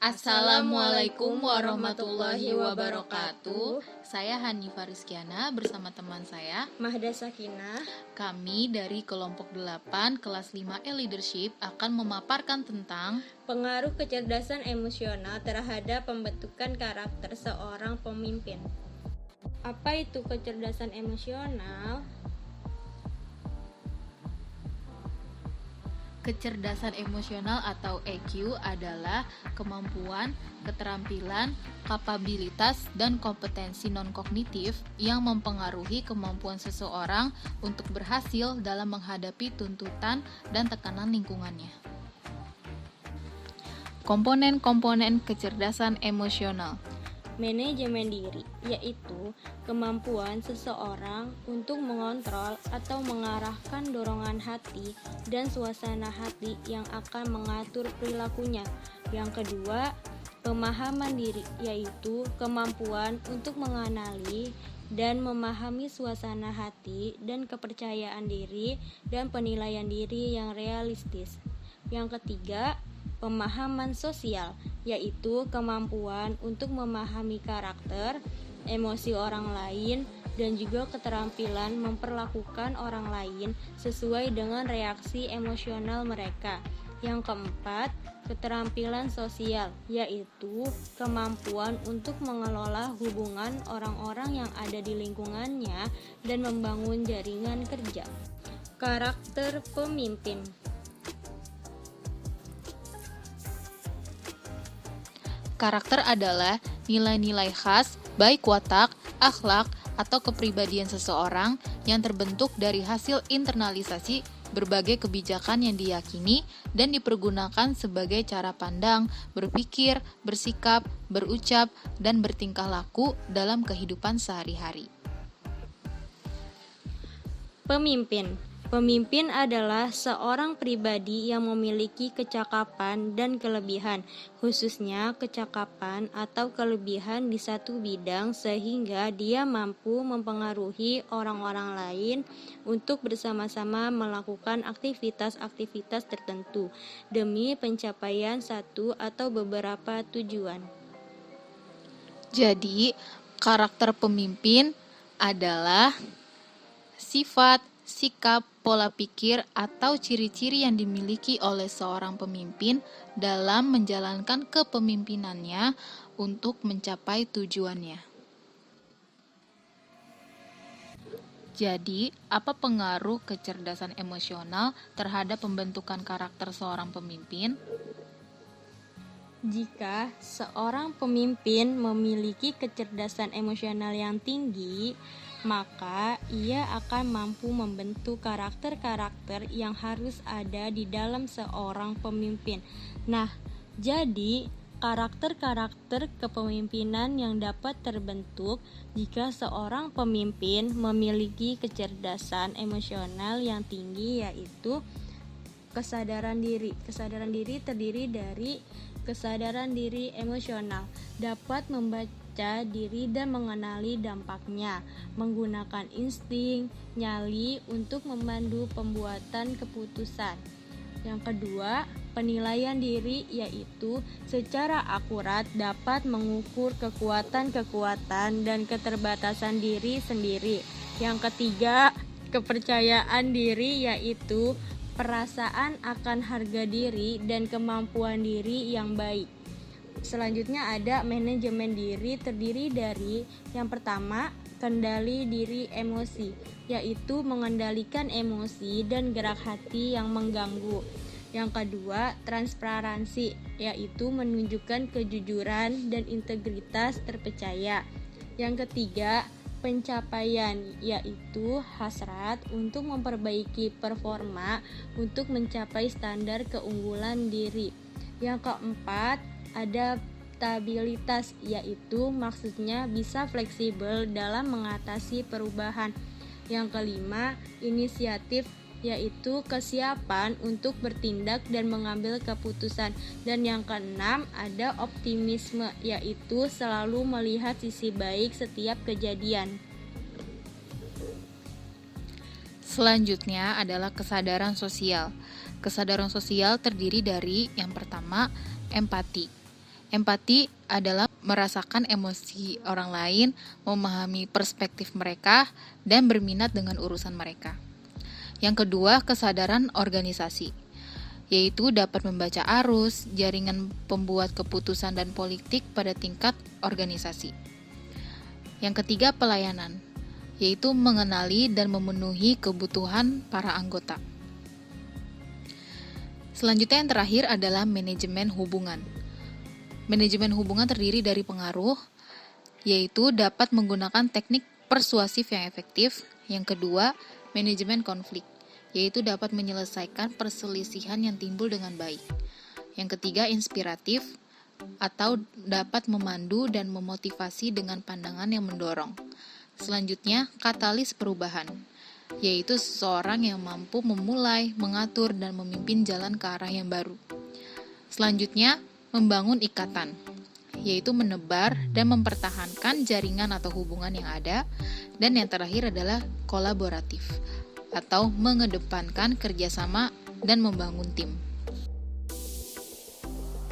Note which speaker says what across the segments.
Speaker 1: Assalamualaikum warahmatullahi wabarakatuh. Saya Hanifah Rizkiana bersama teman saya
Speaker 2: Mahda Sakinah.
Speaker 1: Kami dari kelompok 8 kelas 5E Leadership akan memaparkan tentang
Speaker 2: pengaruh kecerdasan emosional terhadap pembentukan karakter seorang pemimpin. Apa itu kecerdasan emosional?
Speaker 1: Kecerdasan emosional atau EQ adalah kemampuan, keterampilan, kapabilitas, dan kompetensi non-kognitif yang mempengaruhi kemampuan seseorang untuk berhasil dalam menghadapi tuntutan dan tekanan lingkungannya. Komponen-komponen kecerdasan emosional.
Speaker 2: Manajemen diri, yaitu kemampuan seseorang untuk mengontrol atau mengarahkan dorongan hati dan suasana hati yang akan mengatur perilakunya. Yang kedua, pemahaman diri, yaitu kemampuan untuk mengenali dan memahami suasana hati dan kepercayaan diri dan penilaian diri yang realistis. Yang ketiga, pemahaman sosial, yaitu kemampuan untuk memahami karakter, emosi orang lain, dan juga keterampilan memperlakukan orang lain sesuai dengan reaksi emosional mereka. Yang keempat, keterampilan sosial, yaitu kemampuan untuk mengelola hubungan orang-orang yang ada di lingkungannya dan membangun jaringan kerja. Karakter pemimpin.
Speaker 1: Karakter adalah nilai-nilai khas, baik watak, akhlak, atau kepribadian seseorang yang terbentuk dari hasil internalisasi berbagai kebijakan yang diyakini dan dipergunakan sebagai cara pandang, berpikir, bersikap, berucap, dan bertingkah laku dalam kehidupan sehari-hari.
Speaker 2: Pemimpin. Pemimpin adalah seorang pribadi yang memiliki kecakapan dan kelebihan, khususnya kecakapan atau kelebihan di satu bidang sehingga dia mampu mempengaruhi orang-orang lain untuk bersama-sama melakukan aktivitas-aktivitas tertentu demi pencapaian satu atau beberapa tujuan.
Speaker 1: Jadi, karakter pemimpin adalah sifat, sikap, pola pikir, atau ciri-ciri yang dimiliki oleh seorang pemimpin dalam menjalankan kepemimpinannya untuk mencapai tujuannya. Jadi, apa pengaruh kecerdasan emosional terhadap pembentukan karakter seorang pemimpin?
Speaker 2: Jika seorang pemimpin memiliki kecerdasan emosional yang tinggi, maka ia akan mampu membentuk karakter-karakter yang harus ada di dalam seorang pemimpin. Nah, jadi karakter-karakter kepemimpinan yang dapat terbentuk jika seorang pemimpin memiliki kecerdasan emosional yang tinggi, yaitu kesadaran diri. Kesadaran diri terdiri dari kesadaran diri emosional, dapat membaca diri dan mengenali dampaknya, menggunakan insting, nyali untuk memandu pembuatan keputusan. Yang kedua, penilaian diri, yaitu secara akurat dapat mengukur kekuatan-kekuatan dan keterbatasan diri sendiri. Yang ketiga, kepercayaan diri, yaitu perasaan akan harga diri dan kemampuan diri yang baik. Selanjutnya ada manajemen diri, terdiri dari yang pertama, kendali diri emosi, yaitu mengendalikan emosi dan gerak hati yang mengganggu. Yang kedua, transparansi, yaitu menunjukkan kejujuran dan integritas terpercaya. Yang ketiga, pencapaian, yaitu hasrat untuk memperbaiki performa untuk mencapai standar keunggulan diri. Yang keempat, adaptabilitas, yaitu maksudnya bisa fleksibel dalam mengatasi perubahan. Yang kelima, inisiatif, yaitu kesiapan untuk bertindak dan mengambil keputusan. Dan yang keenam, ada optimisme, yaitu selalu melihat sisi baik setiap kejadian.
Speaker 1: Selanjutnya adalah kesadaran sosial. Kesadaran sosial terdiri dari yang pertama, empati. Empati adalah merasakan emosi orang lain, memahami perspektif mereka, dan berminat dengan urusan mereka. Yang kedua, kesadaran organisasi, yaitu dapat membaca arus, jaringan pembuat keputusan dan politik pada tingkat organisasi. Yang ketiga, pelayanan, yaitu mengenali dan memenuhi kebutuhan para anggota. Selanjutnya yang terakhir adalah manajemen hubungan. Manajemen hubungan terdiri dari pengaruh, yaitu dapat menggunakan teknik persuasif yang efektif. Yang kedua, manajemen konflik, yaitu dapat menyelesaikan perselisihan yang timbul dengan baik. Yang ketiga, inspiratif, atau dapat memandu dan memotivasi dengan pandangan yang mendorong. Selanjutnya, katalis perubahan, yaitu seseorang yang mampu memulai, mengatur, dan memimpin jalan ke arah yang baru. Selanjutnya, membangun ikatan, yaitu menebar dan mempertahankan jaringan atau hubungan yang ada. Dan yang terakhir adalah kolaboratif, atau mengedepankan kerjasama dan membangun tim.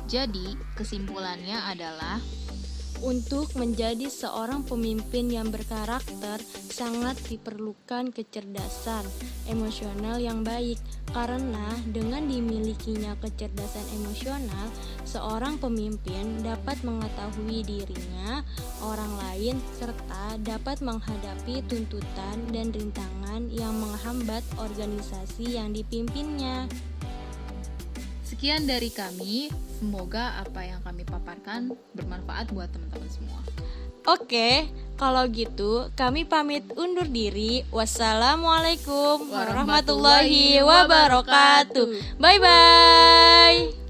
Speaker 1: Jadi, kesimpulannya adalah
Speaker 2: untuk menjadi seorang pemimpin yang berkarakter, sangat diperlukan kecerdasan emosional yang baik. Karena dengan dimilikinya kecerdasan emosional, seorang pemimpin dapat mengetahui dirinya, orang lain, serta dapat menghadapi tuntutan dan rintangan yang menghambat organisasi yang dipimpinnya.
Speaker 1: sekian dari kami. Semoga apa yang kami paparkan bermanfaat buat teman-teman semua.
Speaker 2: Oke, kalau gitu kami pamit undur diri. Wassalamualaikum warahmatullahi wabarakatuh. Bye-bye.